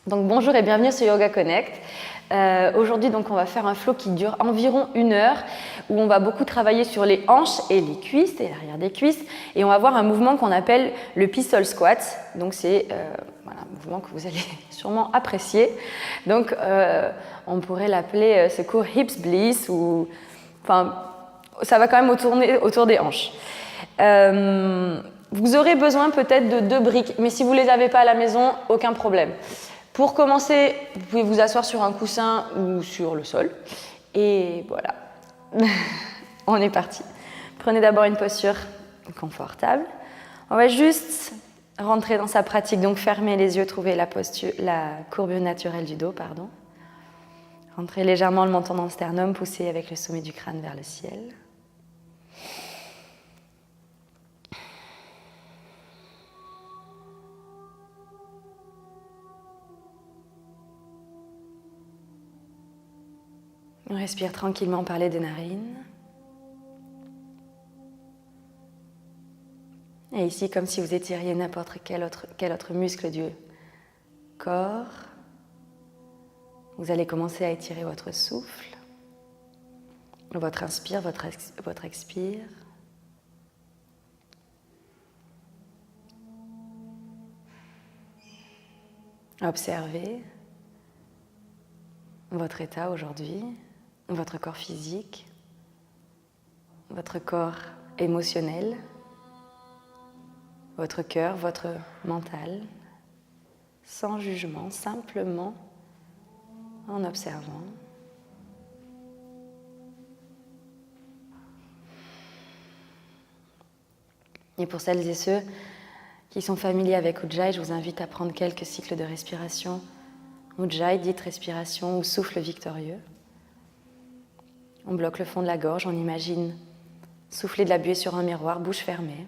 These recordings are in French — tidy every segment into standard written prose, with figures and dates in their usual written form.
Donc bonjour et bienvenue sur Yoga Connect. Aujourd'hui donc on va faire un flow qui dure environ 1 heure où on va beaucoup travailler sur les hanches et les cuisses et l'arrière des cuisses et on va voir un mouvement qu'on appelle le pistol squat. Donc c'est un mouvement que vous allez sûrement apprécier. Donc on pourrait l'appeler ce cours hips bliss ou enfin ça va quand même tourner autour des hanches. Vous aurez besoin peut-être de 2 briques, mais si vous ne les avez pas à la maison, aucun problème. Pour commencer, vous pouvez vous asseoir sur un coussin ou sur le sol. Et voilà, on est parti. Prenez d'abord une posture confortable. On va juste rentrer dans sa pratique, donc fermez les yeux, trouvez la courbure naturelle du dos, pardon. Rentrez légèrement le menton dans le sternum, poussez avec le sommet du crâne vers le ciel. On respire tranquillement par les 2 narines. Et ici, comme si vous étiriez n'importe quel autre muscle du corps, vous allez commencer à étirer votre souffle, votre inspire, votre expire. Observez votre état aujourd'hui, votre corps physique, votre corps émotionnel, votre cœur, votre mental, sans jugement, simplement en observant. Et pour celles et ceux qui sont familiers avec Ujjayi, je vous invite à prendre quelques cycles de respiration. Ujjayi, dite respiration ou souffle victorieux. On bloque le fond de la gorge, on imagine souffler de la buée sur un miroir, bouche fermée.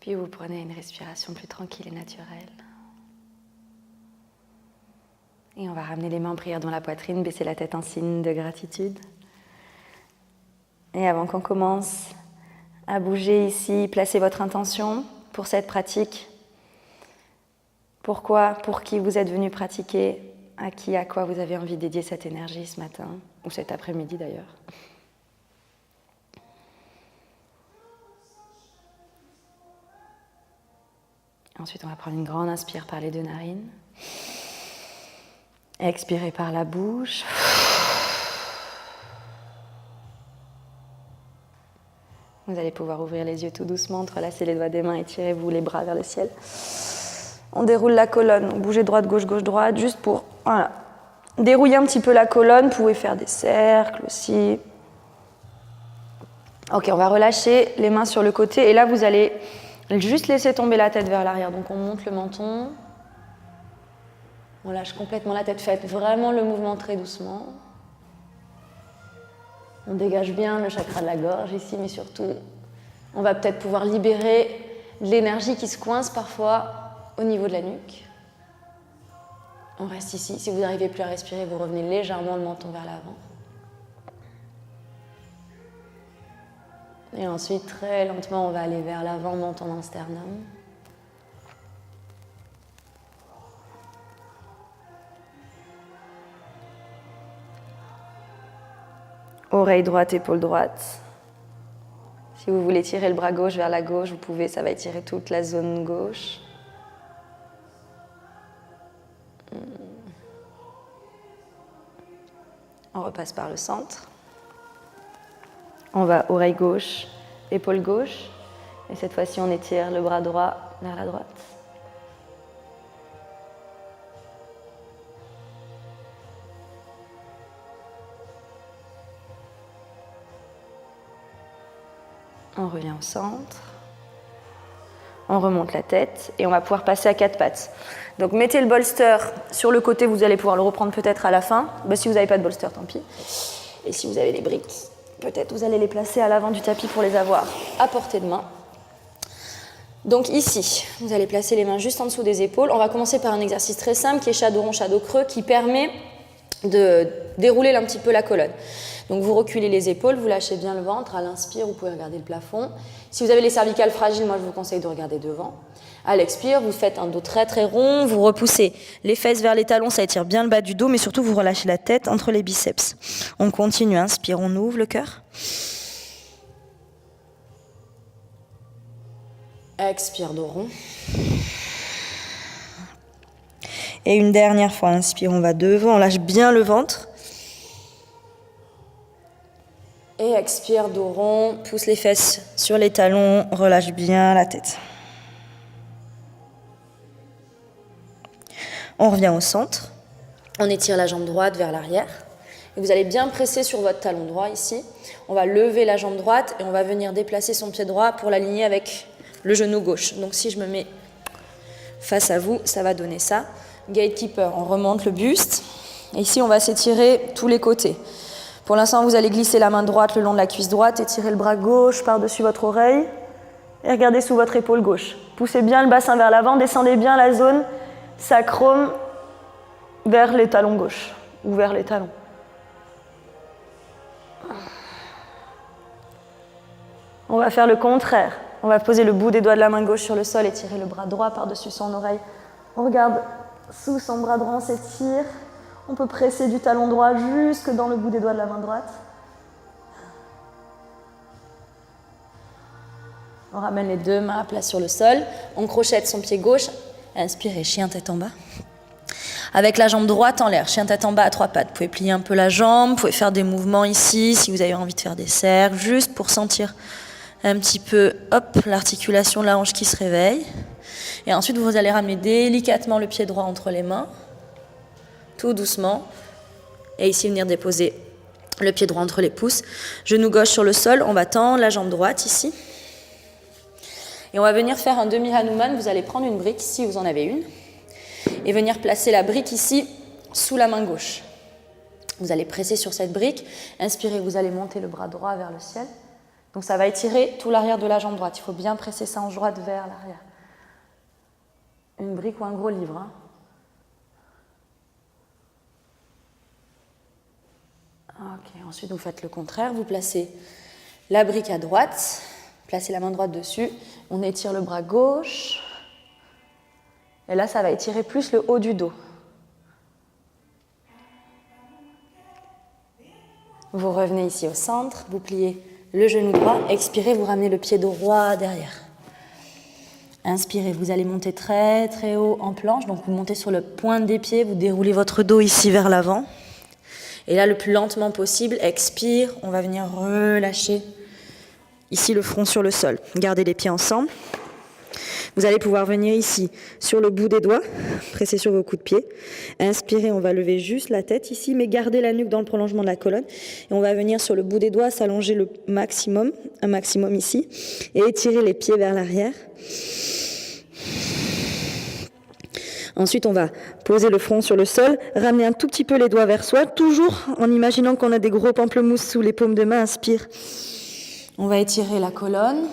Puis vous prenez une respiration plus tranquille et naturelle. Et on va ramener les mains en prière dans la poitrine, baisser la tête en signe de gratitude. Et avant qu'on commence à bouger ici, placez votre intention pour cette pratique. Pourquoi, pour qui vous êtes venu pratiquer, à qui, à quoi vous avez envie de dédier cette énergie ce matin, ou cet après-midi d'ailleurs. Ensuite, on va prendre une grande inspire par les 2 narines. Expirez par la bouche. Vous allez pouvoir ouvrir les yeux tout doucement, entrelacer les doigts des mains, étirez-vous les bras vers le ciel. On déroule la colonne, bougez droite, gauche, gauche, droite, juste pour dérouiller un petit peu la colonne. Vous pouvez faire des cercles aussi. Ok, on va relâcher les mains sur le côté et là vous allez juste laisser tomber la tête vers l'arrière. Donc on monte le menton, on lâche complètement la tête, faites vraiment le mouvement très doucement. On dégage bien le chakra de la gorge ici, mais surtout on va peut-être pouvoir libérer de l'énergie qui se coince parfois au niveau de la nuque. On reste ici, si vous n'arrivez plus à respirer, vous revenez légèrement le menton vers l'avant. Et ensuite, très lentement, on va aller vers l'avant, menton dans le sternum. Oreille droite, épaule droite. Si vous voulez tirer le bras gauche vers la gauche, vous pouvez, ça va étirer toute la zone gauche. On repasse par le centre. On va oreille gauche, épaule gauche. Et cette fois-ci, on étire le bras droit vers la droite. On revient au centre. On remonte la tête et on va pouvoir passer à 4 pattes. Donc mettez le bolster sur le côté, vous allez pouvoir le reprendre peut-être à la fin. Si vous n'avez pas de bolster, tant pis. Et si vous avez les briques, peut-être vous allez les placer à l'avant du tapis pour les avoir à portée de main. Donc ici, vous allez placer les mains juste en dessous des épaules. On va commencer par un exercice très simple qui est shadow rond, shadow creux, qui permet de dérouler un petit peu la colonne. Donc vous reculez les épaules, vous lâchez bien le ventre. À l'inspire, vous pouvez regarder le plafond. Si vous avez les cervicales fragiles, moi je vous conseille de regarder devant. À l'expire, vous faites un dos très très rond, vous repoussez les fesses vers les talons, ça étire bien le bas du dos, mais surtout vous relâchez la tête entre les biceps. On continue, inspire, on ouvre le cœur. Expire, dos rond. Et une dernière fois, inspire, on va devant, on lâche bien le ventre. Et expire, dos rond, pousse les fesses sur les talons, relâche bien la tête. On revient au centre, on étire la jambe droite vers l'arrière. Et vous allez bien presser sur votre talon droit ici. On va lever la jambe droite et on va venir déplacer son pied droit pour l'aligner avec le genou gauche. Donc si je me mets face à vous, ça va donner ça. Gatekeeper, on remonte le buste. Et ici, on va s'étirer tous les côtés. Pour l'instant, vous allez glisser la main droite le long de la cuisse droite, étirer le bras gauche par-dessus votre oreille et regardez sous votre épaule gauche. Poussez bien le bassin vers l'avant, descendez bien la zone sacrum vers les talons gauche ou vers les talons. On va faire le contraire. On va poser le bout des doigts de la main gauche sur le sol et tirer le bras droit par-dessus son oreille. On regarde sous son bras droit, on s'étire. On peut presser du talon droit jusque dans le bout des doigts de la main droite. On ramène les deux mains à plat sur le sol. On crochette son pied gauche. Inspirez, chien tête en bas. Avec la jambe droite en l'air, chien tête en bas à 3 pattes. Vous pouvez plier un peu la jambe, vous pouvez faire des mouvements ici si vous avez envie de faire des cercles, juste pour sentir un petit peu, hop, l'articulation de la hanche qui se réveille. Et ensuite, vous allez ramener délicatement le pied droit entre les mains, tout doucement. Et ici, venir déposer le pied droit entre les pouces. Genou gauche sur le sol, on va tendre la jambe droite ici. Et on va venir faire un demi-Hanuman. Vous allez prendre une brique, si vous en avez une, et venir placer la brique ici, sous la main gauche. Vous allez presser sur cette brique. Inspirez, vous allez monter le bras droit vers le ciel. Donc ça va étirer tout l'arrière de la jambe droite. Il faut bien presser sa hanche droite vers l'arrière. Une brique ou un gros livre. Ok, ensuite vous faites le contraire. Vous placez la brique à droite. Placez la main droite dessus. On étire le bras gauche. Et là, ça va étirer plus le haut du dos. Vous revenez ici au centre. Vous pliez le genou droit. Expirez, vous ramenez le pied droit derrière. Inspirez, vous allez monter très très haut en planche. Donc vous montez sur le point des pieds. Vous déroulez votre dos ici vers l'avant. Et là, le plus lentement possible, expire. On va venir relâcher ici le front sur le sol. Gardez les pieds ensemble. Vous allez pouvoir venir ici, sur le bout des doigts, presser sur vos coups de pied. Inspirez, on va lever juste la tête ici, mais gardez la nuque dans le prolongement de la colonne. Et on va venir sur le bout des doigts, s'allonger le maximum, un maximum ici, et étirer les pieds vers l'arrière. Ensuite, on va poser le front sur le sol, ramener un tout petit peu les doigts vers soi, toujours en imaginant qu'on a des gros pamplemousses sous les paumes de main. Inspire. On va étirer la colonne.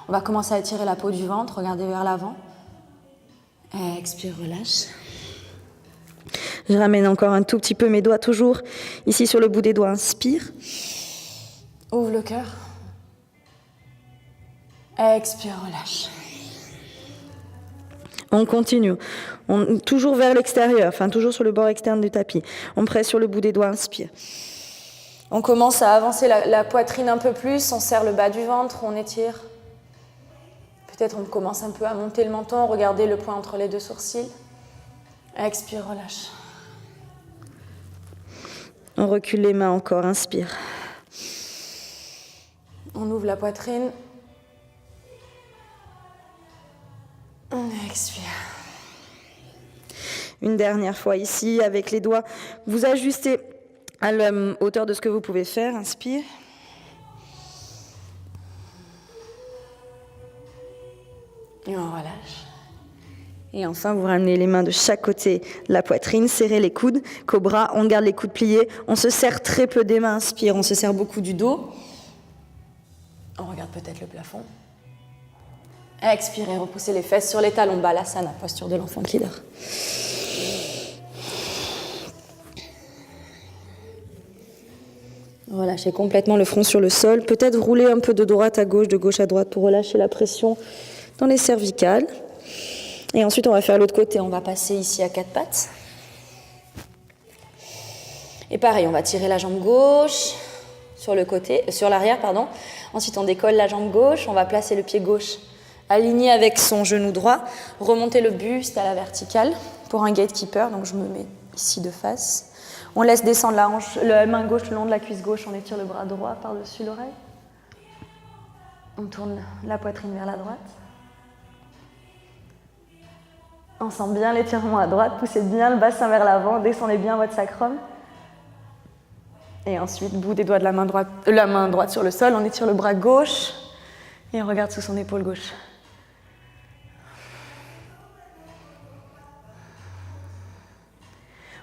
On va commencer à étirer la peau du ventre, regardez vers l'avant. Expire, relâche. Je ramène encore un tout petit peu mes doigts, toujours ici sur le bout des doigts. Inspire. Ouvre le cœur. Expire, relâche. On continue. Toujours vers l'extérieur, enfin toujours sur le bord externe du tapis. On presse sur le bout des doigts, inspire. On commence à avancer la poitrine un peu plus, on serre le bas du ventre, on étire. Peut-être on commence un peu à monter le menton, regardez le point entre les deux sourcils. Expire, relâche. On recule les mains encore, inspire. On ouvre la poitrine. On expire. Une dernière fois ici, avec les doigts, vous ajustez à la hauteur de ce que vous pouvez faire. Inspire. Et on relâche. Et enfin, vous ramenez les mains de chaque côté de la poitrine, serrez les coudes, cobra, on garde les coudes pliés, on se serre très peu des mains, inspire, on se serre beaucoup du dos. On regarde peut-être le plafond. Expirez, repoussez les fesses sur les talons, balasana, posture de l'enfant qui dort. Relâchez complètement le front sur le sol, peut-être rouler un peu de droite à gauche, de gauche à droite pour relâcher la pression dans les cervicales. Et ensuite, on va faire l'autre côté. On va passer ici à quatre pattes. Et pareil, on va tirer la jambe gauche sur le côté, sur l'arrière, pardon. Ensuite, on décolle la jambe gauche. On va placer le pied gauche aligné avec son genou droit. Remonter le buste à la verticale pour un gatekeeper. Donc, je me mets ici de face. On laisse descendre la main gauche le long de la cuisse gauche. On étire le bras droit par-dessus l'oreille. On tourne la poitrine vers la droite. On sent bien l'étirement à droite, poussez bien le bassin vers l'avant, descendez bien votre sacrum. Et ensuite, bout des doigts de la main droite sur le sol, on étire le bras gauche et on regarde sous son épaule gauche.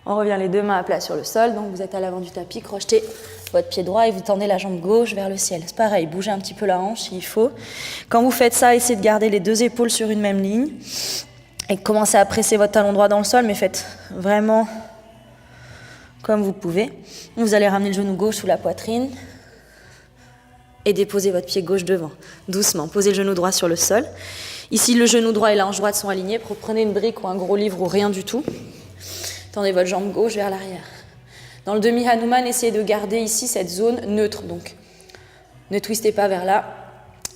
On revient les deux mains à plat sur le sol, donc vous êtes à l'avant du tapis, crochetez votre pied droit et vous tendez la jambe gauche vers le ciel. C'est pareil, bougez un petit peu la hanche s'il faut. Quand vous faites ça, essayez de garder les deux épaules sur une même ligne. Et commencez à presser votre talon droit dans le sol, mais faites vraiment comme vous pouvez. Vous allez ramener le genou gauche sous la poitrine et déposer votre pied gauche devant. Doucement, posez le genou droit sur le sol. Ici, le genou droit et la hanche droite sont alignés. Prenez une brique ou un gros livre ou rien du tout. Tendez votre jambe gauche vers l'arrière. Dans le demi-Hanuman, essayez de garder ici cette zone neutre. Donc, ne twistez pas vers là,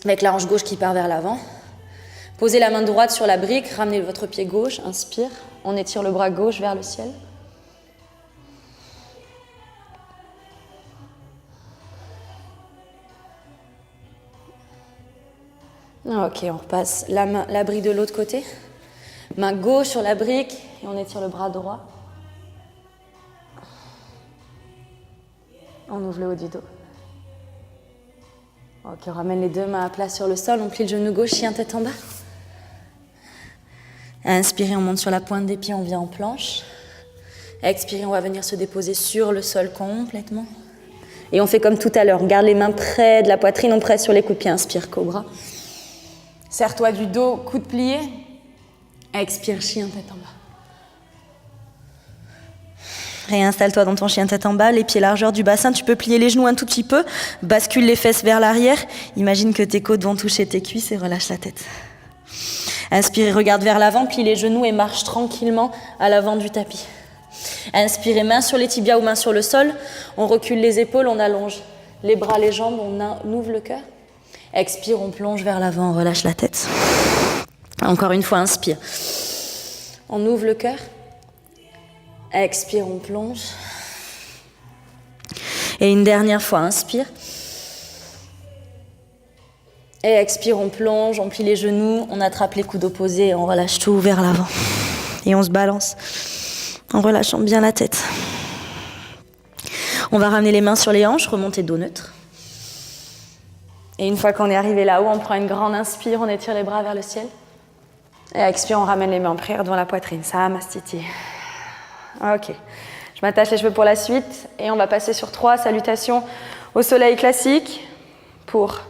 avec la hanche gauche qui part vers l'avant. Posez la main droite sur la brique, ramenez votre pied gauche, inspire. On étire le bras gauche vers le ciel. Ok, on repasse la brique de l'autre côté. Main gauche sur la brique et on étire le bras droit. On ouvre le haut du dos. Ok, on ramène les deux mains à plat sur le sol, on plie le genou gauche, chien tête en bas. Inspirez, on monte sur la pointe des pieds, on vient en planche. Expirez, on va venir se déposer sur le sol complètement. Et on fait comme tout à l'heure, on garde les mains près de la poitrine, on presse sur les coups de pied. Inspire, cobra. Serre-toi du dos, coude plié. Expire, chien tête en bas. Réinstalle-toi dans ton chien tête en bas, les pieds largeur du bassin, tu peux plier les genoux un tout petit peu, bascule les fesses vers l'arrière, imagine que tes côtes vont toucher tes cuisses et relâche la tête. Inspirez, regarde vers l'avant, plie les genoux et marche tranquillement à l'avant du tapis. Inspirez, main sur les tibias ou main sur le sol, on recule les épaules, on allonge les bras, les jambes, on ouvre le cœur. Expire, on plonge vers l'avant, on relâche la tête. Encore une fois, inspire. On ouvre le cœur. Expire, on plonge. Et une dernière fois, inspire. Et expire, on plonge, on plie les genoux, on attrape les coudes opposés et on relâche tout vers l'avant. Et on se balance en relâchant bien la tête. On va ramener les mains sur les hanches, remonter dos neutre. Et une fois qu'on est arrivé là-haut, on prend une grande inspire, on étire les bras vers le ciel. Et expire, on ramène les mains en prière devant la poitrine. Samastiti. Ok. Je m'attache les cheveux pour la suite. Et on va passer sur 3 salutations au soleil classique pour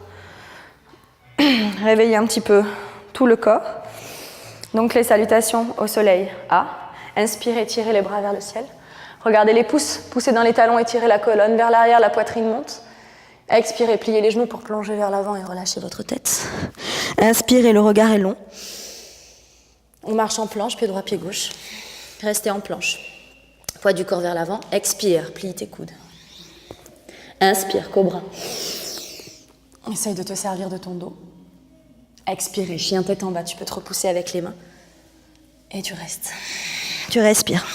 réveiller un petit peu tout le corps. Donc les salutations au soleil A. Inspirez, tirez les bras vers le ciel. Regardez les pouces, poussez dans les talons et tirez la colonne vers l'arrière, la poitrine monte. Expirez, pliez les genoux pour plonger vers l'avant et relâchez votre tête. Inspirez, le regard est long. On marche en planche, pied droit, pied gauche. Restez en planche. Poids du corps vers l'avant. Expire, plie tes coudes. Inspire, cobra. Essaye de te servir de ton dos. Expire, chien tête en bas. Tu peux te repousser avec les mains. Et tu restes. Tu respires.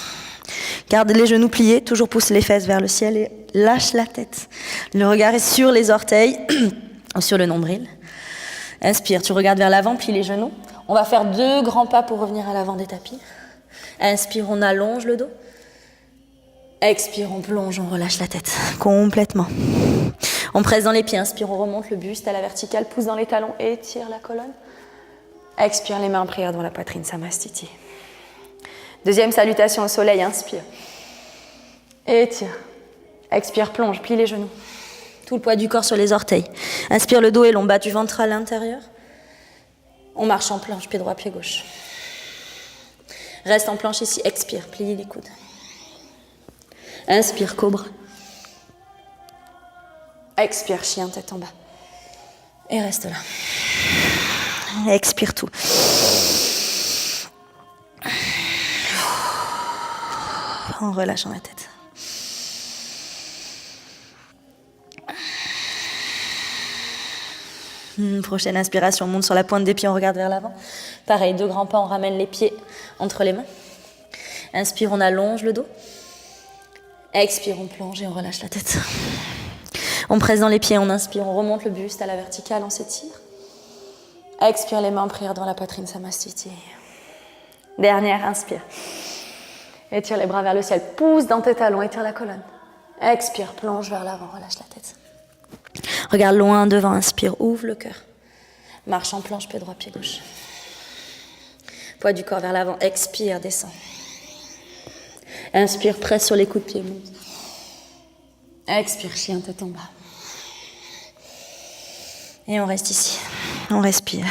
Garde les genoux pliés, toujours pousse les fesses vers le ciel et lâche la tête. Le regard est sur les orteils. sur le nombril. Inspire, tu regardes vers l'avant, plie les genoux. On va faire 2 grands pas pour revenir à l'avant des tapis. Inspire, on allonge le dos. Expire, on plonge, on relâche la tête complètement. On presse dans les pieds, inspire, on remonte le buste à la verticale, pousse dans les talons, étire la colonne. Expire, les mains en prière devant la poitrine, Samastiti. Deuxième salutation au soleil, inspire. Étire. Expire, plonge, plie les genoux. Tout le poids du corps sur les orteils. Inspire, le dos est long, bas du ventre à l'intérieur. On marche en planche, pied droit, pied gauche. Reste en planche ici, expire, plie les coudes. Inspire, cobra. Expire, chien, tête en bas. Et reste là. Expire tout. En relâchant la tête. Prochaine inspiration, on monte sur la pointe des pieds, on regarde vers l'avant. Pareil, 2 grands pas, on ramène les pieds entre les mains. Inspire, on allonge le dos. Expire, on plonge et on relâche la tête. On presse dans les pieds, on inspire, on remonte le buste à la verticale, on s'étire. Expire, les mains en prière devant la poitrine, Samastiti. Dernière, inspire. Étire les bras vers le ciel, pousse dans tes talons, étire la colonne. Expire, plonge vers l'avant, relâche la tête. Regarde loin devant, inspire, ouvre le cœur. Marche en planche, pied droit, pied gauche. Poids du corps vers l'avant, expire, descend. Inspire, presse sur les coups de pied, monte. Expire, chien, tête en bas. Et on reste ici, on respire.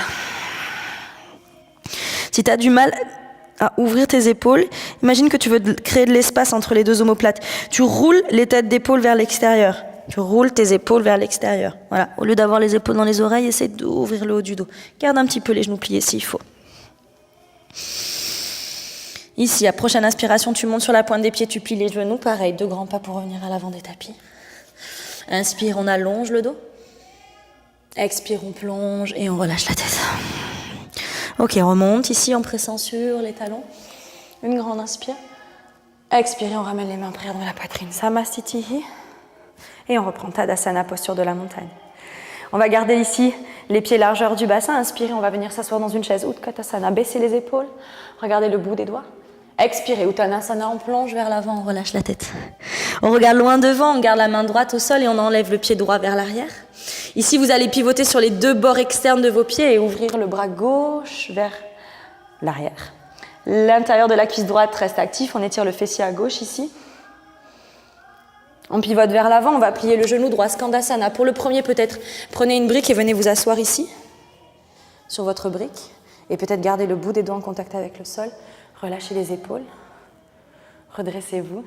Si tu as du mal à ouvrir tes épaules, imagine que tu veux créer de l'espace entre les 2 omoplates. Tu roules les têtes d'épaules vers l'extérieur. Tu roules tes épaules vers l'extérieur. Voilà. Au lieu d'avoir les épaules dans les oreilles, essaie d'ouvrir le haut du dos. Garde un petit peu les genoux pliés s'il faut. Ici, à prochaine inspiration, tu montes sur la pointe des pieds, tu plies les genoux. Pareil, 2 grands pas pour revenir à l'avant des tapis. Inspire, on allonge le dos. Expire, on plonge et on relâche la tête. Ok, remonte ici en pressant sur les talons. Une grande inspire. Expire, on ramène les mains en prière devant la poitrine. Samastitihi. Et on reprend Tadasana, posture de la montagne. On va garder ici les pieds largeur du bassin. Inspirez, on va venir s'asseoir dans une chaise. Utkatasana, baissez les épaules. Regardez le bout des doigts. Expirez, Uttanasana, on plonge vers l'avant, on relâche la tête. On regarde loin devant, on garde la main droite au sol et on enlève le pied droit vers l'arrière. Ici, vous allez pivoter sur les 2 bords externes de vos pieds et ouvrir le bras gauche vers l'arrière. L'intérieur de la cuisse droite reste actif, on étire le fessier à gauche ici. On pivote vers l'avant, on va plier le genou droit, Skandasana. Pour le premier, peut-être, prenez une brique et venez vous asseoir ici, sur votre brique. Et peut-être garder le bout des doigts en contact avec le sol. Relâchez les épaules. Redressez-vous.